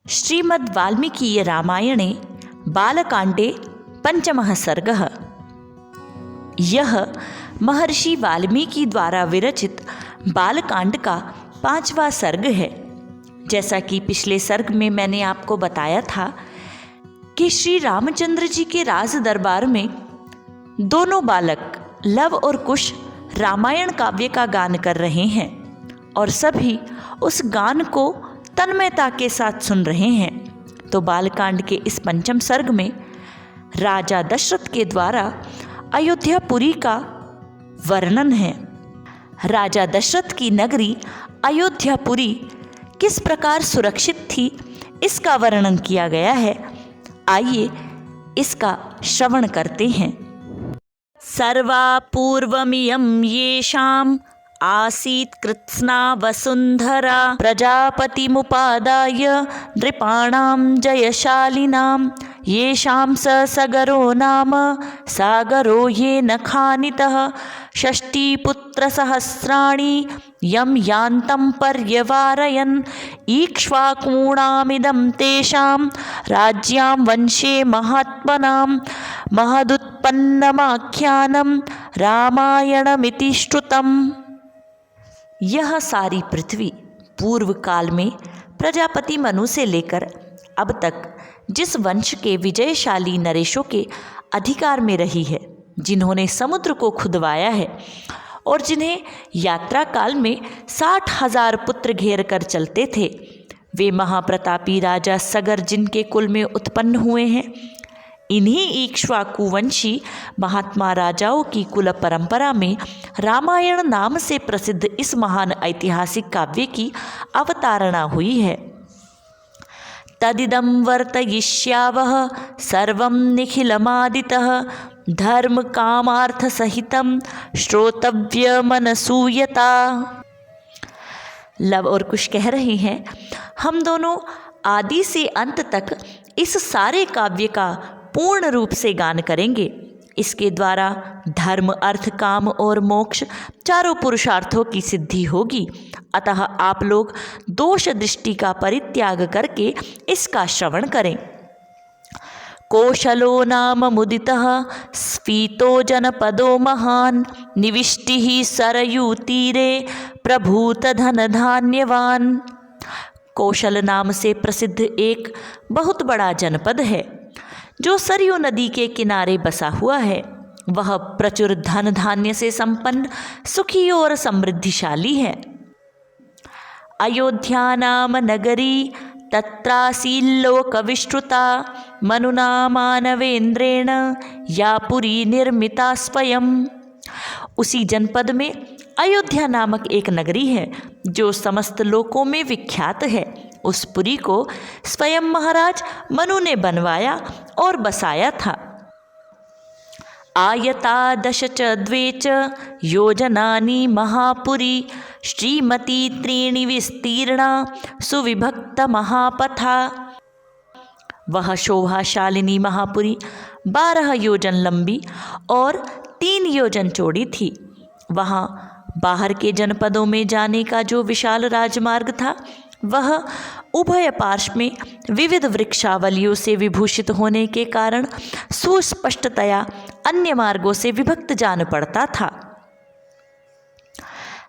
श्रीमद्वाल्मीकीय रामायणे बालकाण्डे पंचमः सर्गः। यह महर्षि वाल्मीकि द्वारा विरचित बालकांड का 5वां सर्ग है। जैसा कि पिछले सर्ग में मैंने आपको बताया था कि श्री रामचंद्र जी के राज दरबार में दोनों बालक लव और कुश रामायण काव्य का गान कर रहे हैं और सभी उस गान को तन्मयता के साथ सुन रहे हैं। तो बालकांड के इस पंचम सर्ग में राजा दशरथ के द्वारा अयोध्यापुरी का वर्णन है। राजा दशरथ की नगरी अयोध्यापुरी किस प्रकार सुरक्षित थी, इसका वर्णन किया गया है। आइए इसका श्रवण करते हैं। सर्वा पूर्वमियं येषाम् आसीत् कृत्स्ना वसुन्धरा प्रजापतिमुपादाय नृपाणां जयशालिनां येषां स सगरो नाम सागरो येन खानितः षष्टिपुत्रसहस्राणि यं यान्तं पर्यवारयन् इक्ष्वाकूणामिदं तेषां राज्यां वंशे महात्मनां महदुत्पन्नमाख्यानं रामायणमिति श्रुतम्। यह सारी पृथ्वी पूर्व काल में प्रजापति मनु से लेकर अब तक जिस वंश के विजयशाली नरेशों के अधिकार में रही है, जिन्होंने समुद्र को खुदवाया है और जिन्हें यात्रा काल में 60,000 पुत्र घेर कर चलते थे, वे महाप्रतापी राजा सगर जिनके कुल में उत्पन्न हुए हैं। इन्हीं इक्ष्वाकुवंशी महात्मा राजाओं की कुल परंपरा में रामायण नाम से प्रसिद्ध इस महान ऐतिहासिक काव्य की अवतारणा हुई है। तदिदं वर्तयिष्यावः सर्वं निखिलमादितः धर्म कामार्थ सहितं श्रोतव्यमनसूयता। लव और कुश कह रहे हैं, हम दोनों आदि से अंत तक इस सारे काव्य का पूर्ण रूप से गान करेंगे। इसके द्वारा धर्म, अर्थ, काम और मोक्ष चारों पुरुषार्थों की सिद्धि होगी। अतः आप लोग दोष दृष्टि का परित्याग करके इसका श्रवण करें। कौशलो नाम मुदितः स्फीतो जनपदो महान् निविष्टिः सरयूतीरे प्रभूत धन धान्यवान। कौशल नाम से प्रसिद्ध एक बहुत बड़ा जनपद है जो सरयू नदी के किनारे बसा हुआ है। वह प्रचुर धन धान्य से संपन्न, सुखी और समृद्धिशाली है। अयोध्या नाम नगरी तत्रासील्लोकविश्रुता मनुना मानवेन्द्रेण या पुरी निर्मिता स्वयं। उसी जनपद में अयोध्या नामक एक नगरी है जो समस्त लोकों में विख्यात है। उस पुरी को स्वयं महाराज मनु ने बनवाया और बसाया था। आयता दश च द्वे च योजनानि महापुरी श्रीमती त्रीणि विस्तीर्णा सुविभक्त महापथा। वह शोभाशालिनी महापुरी 12 योजन लंबी और 3 योजन चौड़ी थी। वहाँ बाहर के जनपदों में जाने का जो विशाल राजमार्ग था, वह उभय पार्श्व में विविध वृक्षावलियों से विभूषित होने के कारण सुस्पष्टतया अन्य मार्गों से विभक्त जान पड़ता था।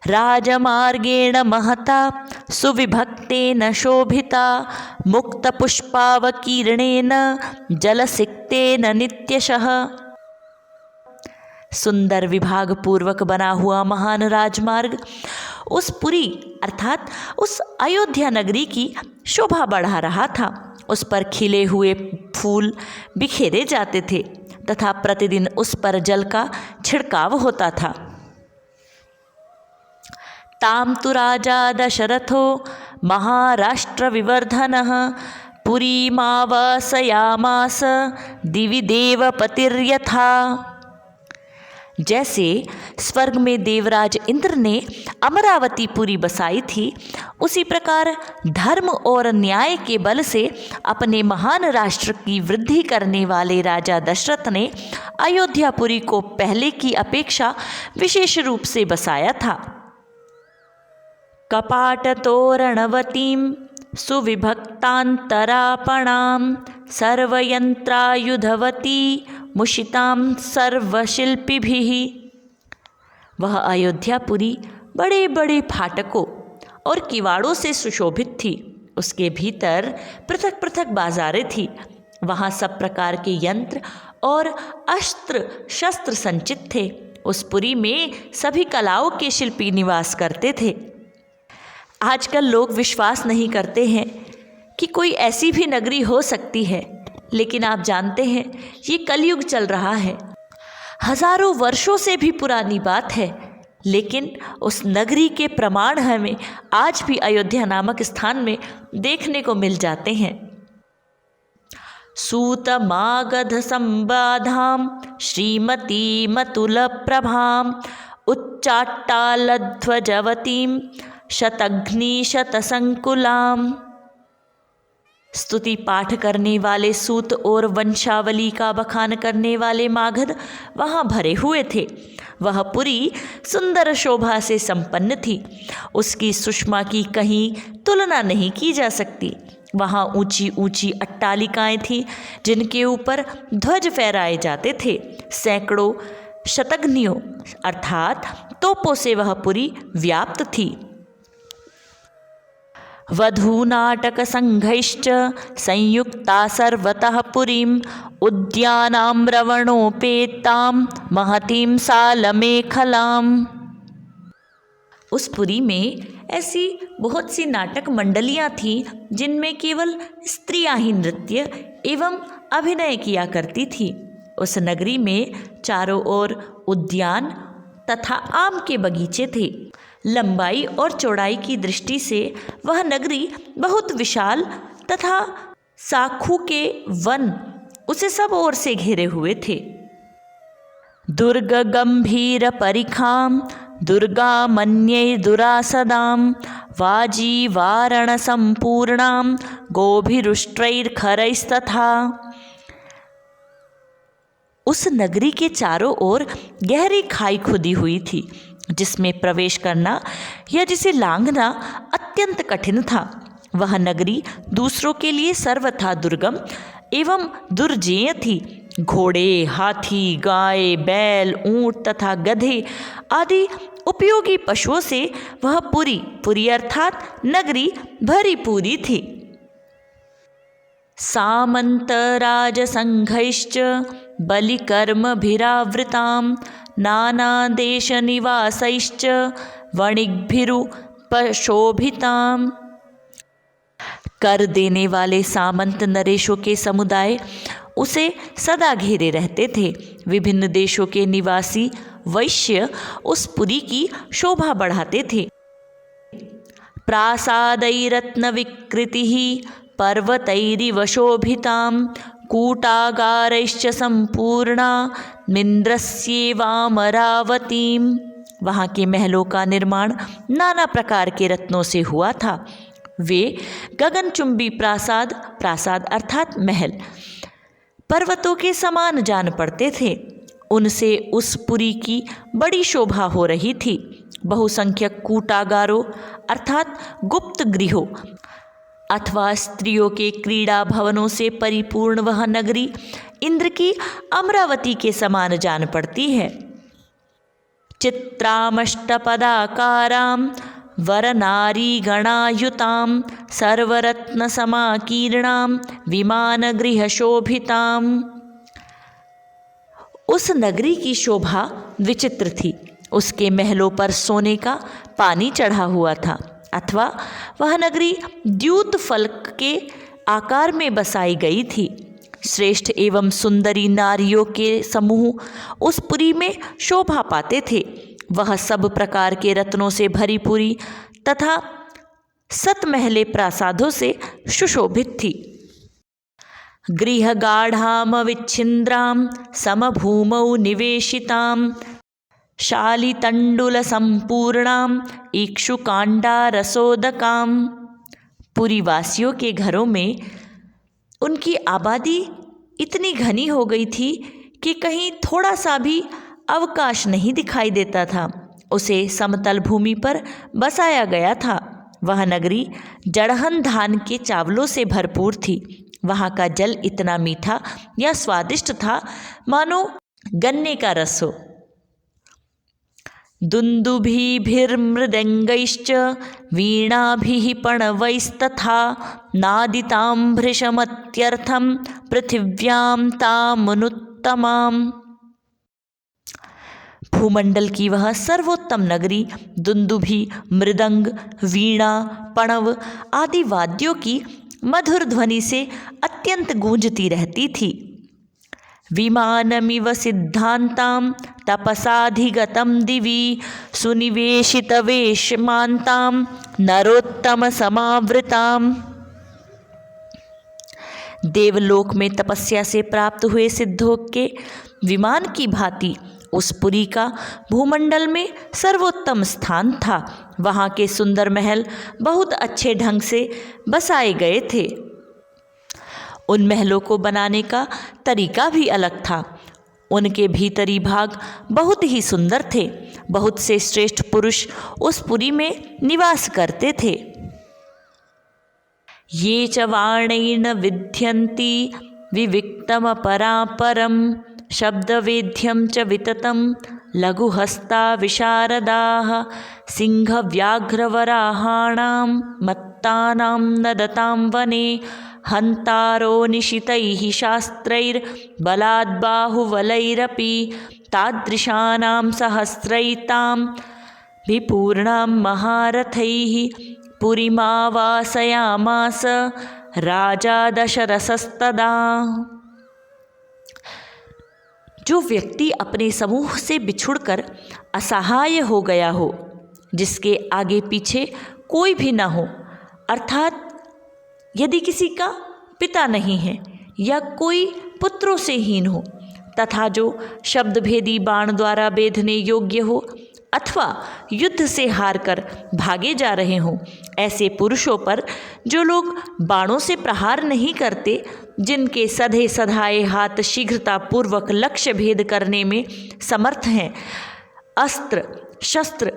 राजमार्गेण महता सुविभक्तेन शोभिता मुक्तपुष्पावकीर्णेन जलसिक्तेन नित्यशः। सुंदर विभाग पूर्वक बना हुआ महान राजमार्ग उस पुरी अर्थात उस अयोध्या नगरी की शोभा बढ़ा रहा था। उस पर खिले हुए फूल बिखेरे जाते थे तथा प्रतिदिन उस पर जल का छिड़काव होता था। ताम तु राजा दशरथो महाराष्ट्र विवर्धनः पुरीमावासयामास दिवि देवपतिर्यथा। जैसे स्वर्ग में देवराज इंद्र ने अमरावतीपुरी बसाई थी, उसी प्रकार धर्म और न्याय के बल से अपने महान राष्ट्र की वृद्धि करने वाले राजा दशरथ ने अयोध्यापुरी को पहले की अपेक्षा विशेष रूप से बसाया था। कपाटतोरणवतीं सुविभक्तान्तरापणां सर्वयंत्रायुधवती मुषितां सर्वशिल्पिभिः। वह अयोध्यापुरी बड़े बड़े फाटकों और किवाड़ों से सुशोभित थी। उसके भीतर पृथक पृथक बाजारें थी। वहाँ सब प्रकार के यंत्र और अस्त्र शस्त्र संचित थे। उस पुरी में सभी कलाओं के शिल्पी निवास करते थे। आजकल लोग विश्वास नहीं करते हैं कि कोई ऐसी भी नगरी हो सकती है, लेकिन आप जानते हैं ये कलयुग चल रहा है। हजारों वर्षों से भी पुरानी बात है, लेकिन उस नगरी के प्रमाण हमें आज भी अयोध्या नामक स्थान में देखने को मिल जाते हैं। सूतमागध संबाधां श्रीमतीमतुलप्रभां उच्चाट्टालध्वजवतीं शतघ्निशतसंकुलां। स्तुति पाठ करने वाले सूत और वंशावली का बखान करने वाले मागध वहाँ भरे हुए थे। वह पुरी सुंदर शोभा से संपन्न थी। उसकी सुषमा की कहीं तुलना नहीं की जा सकती। वहाँ ऊंची ऊंची अट्टालिकाएं थीं जिनके ऊपर ध्वज फहराए जाते थे। सैकड़ों शतघ्नियों अर्थात तोपों से वह पुरी व्याप्त थी। वधूनाटक संघैश्च संयुक्ता सर्वतः पुरीं उद्यानाम्रवणोपेतां महतीं सालमेखलाम्। उस पुरी में ऐसी बहुत सी नाटक मंडलियाँ थीं जिनमें केवल स्त्रियाँ ही नृत्य एवं अभिनय किया करती थीं। उस नगरी में चारों ओर उद्यान तथा आम के बगीचे थे। लंबाई और चौड़ाई की दृष्टि से वह नगरी बहुत विशाल तथा साखू के वन उसे सब ओर से घेरे हुए थे। दुर्ग गंभीर परिखां दुर्गा मन्यै दुरासदां वाजी वारण संपूर्णां गोभिरुष्ट्रैर्खरैस्तथा। उस नगरी के चारों ओर गहरी खाई खुदी हुई थी जिसमें प्रवेश करना या जिसे लांघना अत्यंत कठिन था। वह नगरी दूसरों के लिए सर्वथा दुर्गम एवं दुर्जेय थी। घोड़े, हाथी, गाय, बैल, ऊंट तथा गधे आदि उपयोगी पशुओं से वह पुरी अर्थात नगरी भरी पूरी थी। सामन्तराजसंघैश्च बलिकर्मभिरावृतां नानादेशनिवासैश्च वणिक्भिरुपशोभितां। कर देने वाले सामंत नरेशों के समुदाय उसे सदा घेरे रहते थे। विभिन्न देशों के निवासी वैश्य उस पुरी की शोभा बढ़ाते थे। प्रासादैरत्नविकृतिः पर्वतैरिव शोभितां कूटागारैश्च संपूर्णा मिन्द्रस्येवामरावतीं। वहाँ के महलों का निर्माण नाना प्रकार के रत्नों से हुआ था। वे गगनचुंबी प्रासाद अर्थात महल पर्वतों के समान जान पड़ते थे। उनसे उस पुरी की बड़ी शोभा हो रही थी। बहुसंख्यक कूटागारों अर्थात गुप्त गृहों अथवा स्त्रियों के क्रीड़ा भवनों से परिपूर्ण वह नगरी इंद्र की अमरावती के समान जान पड़ती है। चित्रामष्टपदाकारां वरनारीगणायुतां सर्वरत्नसमाकीर्णां विमानगृहशोभिताम्। उस नगरी की शोभा विचित्र थी। उसके महलों पर सोने का पानी चढ़ा हुआ था अथवा वह नगरी द्यूत फलक के आकार में बसाई गई थी। श्रेष्ठ एवं सुंदरी नारियों के समूह उस पुरी में शोभा पाते थे। वह सब प्रकार के रत्नों से भरी पूरी तथा सतमहले प्रासादों से सुशोभित थी। गृहगाढ़ामविच्छिन्द्रां समभूमौ निवेशितां शालितण्डुलसम्पूर्णां इक्षुकाण्डारसोदकां। पुरीवासियों के घरों में उनकी आबादी इतनी घनी हो गई थी कि कहीं थोड़ा सा भी अवकाश नहीं दिखाई देता था। उसे समतल भूमि पर बसाया गया था। वह नगरी जड़हन धान के चावलों से भरपूर थी। वहाँ का जल इतना मीठा या स्वादिष्ट था मानो गन्ने का रस हो। दुन्दुभिर्मृदङ्गैश्च वीणाभिः पणवैस्तथा नादितां भृशमत्यर्थं पृथिव्यां तामनुत्तमाम्। भूमंडल की वह सर्वोत्तम नगरी दुन्दुभि, मृदंग, वीणा, पणव आदि वाद्यों की मधुर ध्वनि से अत्यंत गूंजती रहती थी। विमानमिव सिद्धान्तां तपसाधिगतं दिवि सुनिवेशितवेशमान्तां नरोत्तमसमावृताम्। देवलोक में तपस्या से प्राप्त हुए सिद्धों के विमान की भांति उस पुरी का भूमंडल में सर्वोत्तम स्थान था। वहाँ के सुंदर महल बहुत अच्छे ढंग से बसाए गए थे। उन महलों को बनाने का तरीका भी अलग था। उनके भीतरी भाग बहुत ही सुंदर थे। बहुत से श्रेष्ठ पुरुष उस पुरी में निवास करते थे। ये च वाणैर्न विद्यन्ति विविक्तमपरापरं शब्दवेद्यं च विततं लघुहस्ता विशारदाः सिंहव्याघ्रवराहाणां मत्तानां नदतां वने हन्तारो निशितैः शास्त्रैर्बलाद्बाहुबलैरपि तादृशानां सहस्रैतां विपूर्णां महारथैः पुरीमावासयामास राजा दशरथस्तदा। जो व्यक्ति अपने समूह से बिछुड़कर असहाय हो गया हो, जिसके आगे पीछे कोई भी न हो, अर्थात यदि किसी का पिता नहीं है या कोई पुत्रों से हीन हो, तथा जो शब्दभेदी बाण द्वारा बेधने योग्य हो अथवा युद्ध से हारकर भागे जा रहे हों, ऐसे पुरुषों पर जो लोग बाणों से प्रहार नहीं करते, जिनके सधे सधाए हाथ शीघ्रता पूर्वक लक्ष्य भेद करने में समर्थ हैं, अस्त्र शस्त्र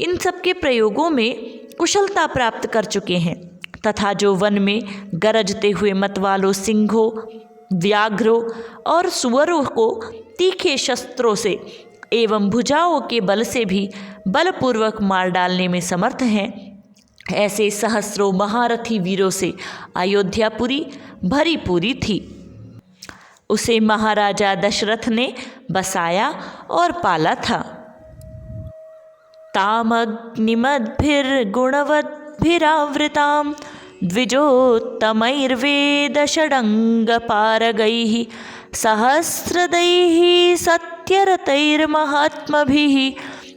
इन सब के प्रयोगों में कुशलता प्राप्त कर चुके हैं, तथा जो वन में गरजते हुए मतवालों सिंहों, व्याघ्रों और सुअरों को तीखे शस्त्रों से एवं भुजाओं के बल से भी बलपूर्वक मार डालने में समर्थ हैं, ऐसे सहस्रों महारथी वीरों से अयोध्यापुरी भरी पूरी थी। उसे महाराजा दशरथ ने बसाया और पाला था। तामग्निमद्भिर्गुणवद्भिरावृतां द्विजोत्तमैर्वेदषडङ्गपारगैः सहस्रदैः सत्यरतैर्महात्मभिः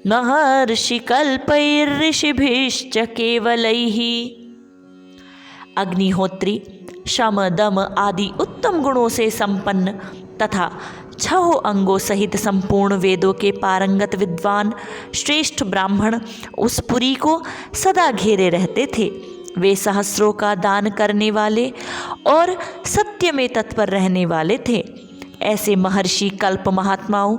महर्षिकल्पैर्ऋषिभिश्च केवलैः। अग्निहोत्री शम दम आदि उत्तम गुणों से संपन्न तथा 6 अंगों सहित संपूर्ण वेदों के पारंगत विद्वान श्रेष्ठ ब्राह्मण उस पुरी को सदा घेरे रहते थे। वे सहस्रों का दान करने वाले और सत्य में तत्पर रहने वाले थे। ऐसे महर्षि कल्प महात्माओं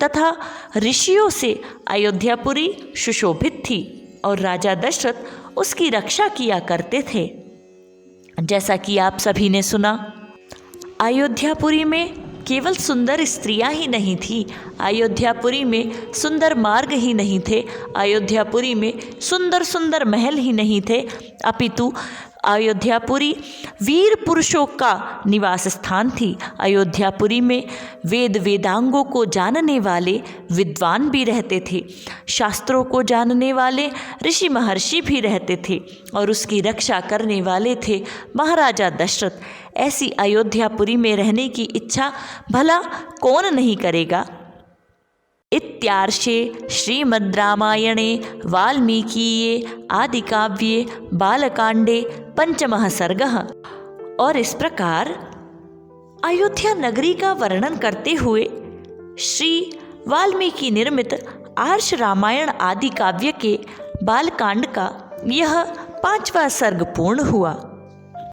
तथा ऋषियों से अयोध्यापुरी सुशोभित थी और राजा दशरथ उसकी रक्षा किया करते थे। जैसा कि आप सभी ने सुना, अयोध्यापुरी में केवल सुंदर स्त्रियां ही नहीं थी, अयोध्यापुरी में सुंदर मार्ग ही नहीं थे, अयोध्यापुरी में सुंदर सुंदर महल ही नहीं थे, अपितु अयोध्यापुरी वीर पुरुषों का निवास स्थान थी। अयोध्यापुरी में वेद वेदांगों को जानने वाले विद्वान भी रहते थे, शास्त्रों को जानने वाले ऋषि महर्षि भी रहते थे और उसकी रक्षा करने वाले थे महाराजा दशरथ। ऐसी अयोध्यापुरी में रहने की इच्छा भला कौन नहीं करेगा। इत्यार्षे श्रीमद् रामायणे वाल्मीकीये आदिकाव्ये बालकांडे पंचमः सर्गः। और इस प्रकार अयोध्या नगरी का वर्णन करते हुए श्री वाल्मीकि निर्मित आर्ष रामायण आदि काव्य के बालकांड का यह 5वां सर्ग पूर्ण हुआ।